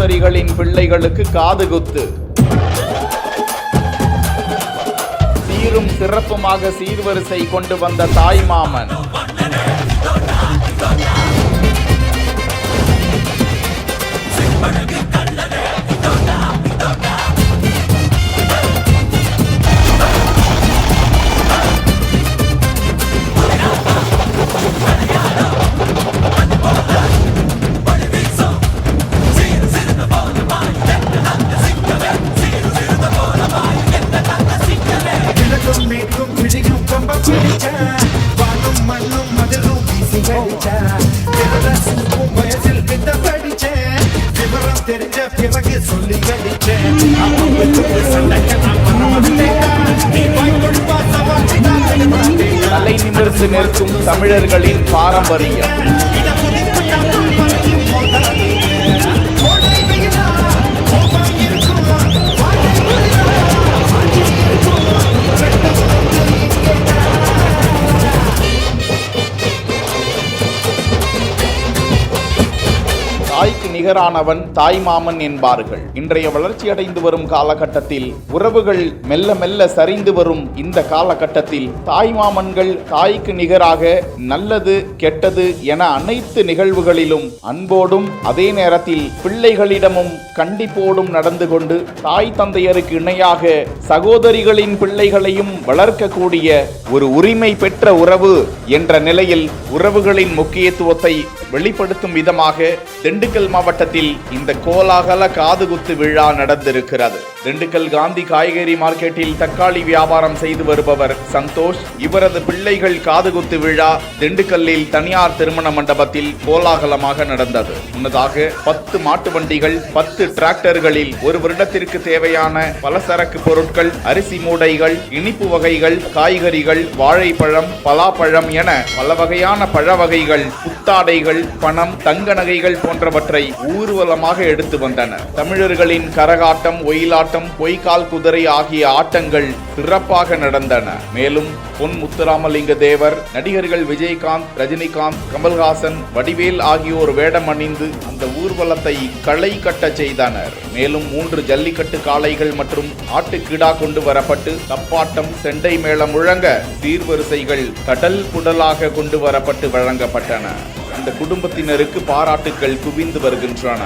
சகோதரிகளின் பிள்ளைகளுக்கு காதுகுத்து. சீரும் சிறப்புமாக சீர்வரிசை கொண்டு வந்த தாய்மாமன். தலை நிமிர்ந்து நிற்கும் தமிழர்களின் பாரம்பரியம். தாய்க்கு நிகரானவன் தாய்மாமன் என்பார்கள். இன்றைய வளர்ச்சியடைந்து வரும் காலகட்டத்தில் உறவுகள் மெல்ல மெல்ல சரிந்து வரும் இந்த காலகட்டத்தில் தாய்மாமன்கள் தாய்க்கு நிகராக நல்லது கெட்டது என அனைத்து நிகழ்வுகளிலும் அன்போடும் அதே நேரத்தில் பிள்ளைகளிடமும் கண்டிப்போடும் நடந்து கொண்டு தாய் தந்தையருக்கு இணையாக சகோதரிகளின் பிள்ளைகளையும் வளர்க்கக்கூடிய ஒரு உரிமை பெற்ற உறவு என்ற நிலையில் உறவுகளின் முக்கியத்துவத்தை வெளிப்படுத்தும் விதமாக திண்டுக்கல் மாவட்டத்தில் இந்த கோலாகல காதுகுத்து விழா நடந்திருக்கிறது. திண்டுக்கல் காந்தி காய்கறி மார்க்கெட்டில் தக்காளி வியாபாரம் செய்து வருபவர் சந்தோஷ். இவரது பிள்ளைகள் காதுகுத்து விழா திண்டுக்கல்லில் தனியார் திருமண மண்டபத்தில் கோலாகலமாக நடந்தது. முன்னதாக 10 மாட்டு வண்டிகள் 10 டிராக்டர்களில் ஒரு வருடத்திற்கு தேவையான பலசரக்கு பொருட்கள், அரிசி மூடைகள், இனிப்பு வகைகள், காய்கறிகள், வாழைப்பழம், பலாப்பழம் என பல வகையான பழ வகைகள், புத்தாடைகள், பணம், தங்க நகைகள் போன்றவற்றை ஊர்வலமாக எடுத்து வந்தனர். தமிழர்களின் கரகாட்டம், ஒயிலாட்டம், பொய்க்கால் குதிரை ஆகிய ஆட்டங்கள் சிறப்பாக நடந்தன. மேலும் பொன் முத்துராமலிங்க தேவர், நடிகர்கள் விஜயகாந்த், ரஜினிகாந்த், கமல்ஹாசன், வடிவேல் ஆகியோர் வேடம் அணிந்து அந்த ஊர்வலத்தை களை கட்ட செய்தனர். மேலும் 3 ஜல்லிக்கட்டு காளைகள் மற்றும் ஆட்டுக்கிடா கொண்டு வரப்பட்டு தப்பாட்டம், செண்டை மேளம் முழங்க சீர்வரிசைகள் கடல் புடலாக கொண்டு வரப்பட்டு வழங்கப்பட்டன. அந்த குடும்பத்தினருக்கு பாராட்டுக்கள் குவிந்து வருகின்றன.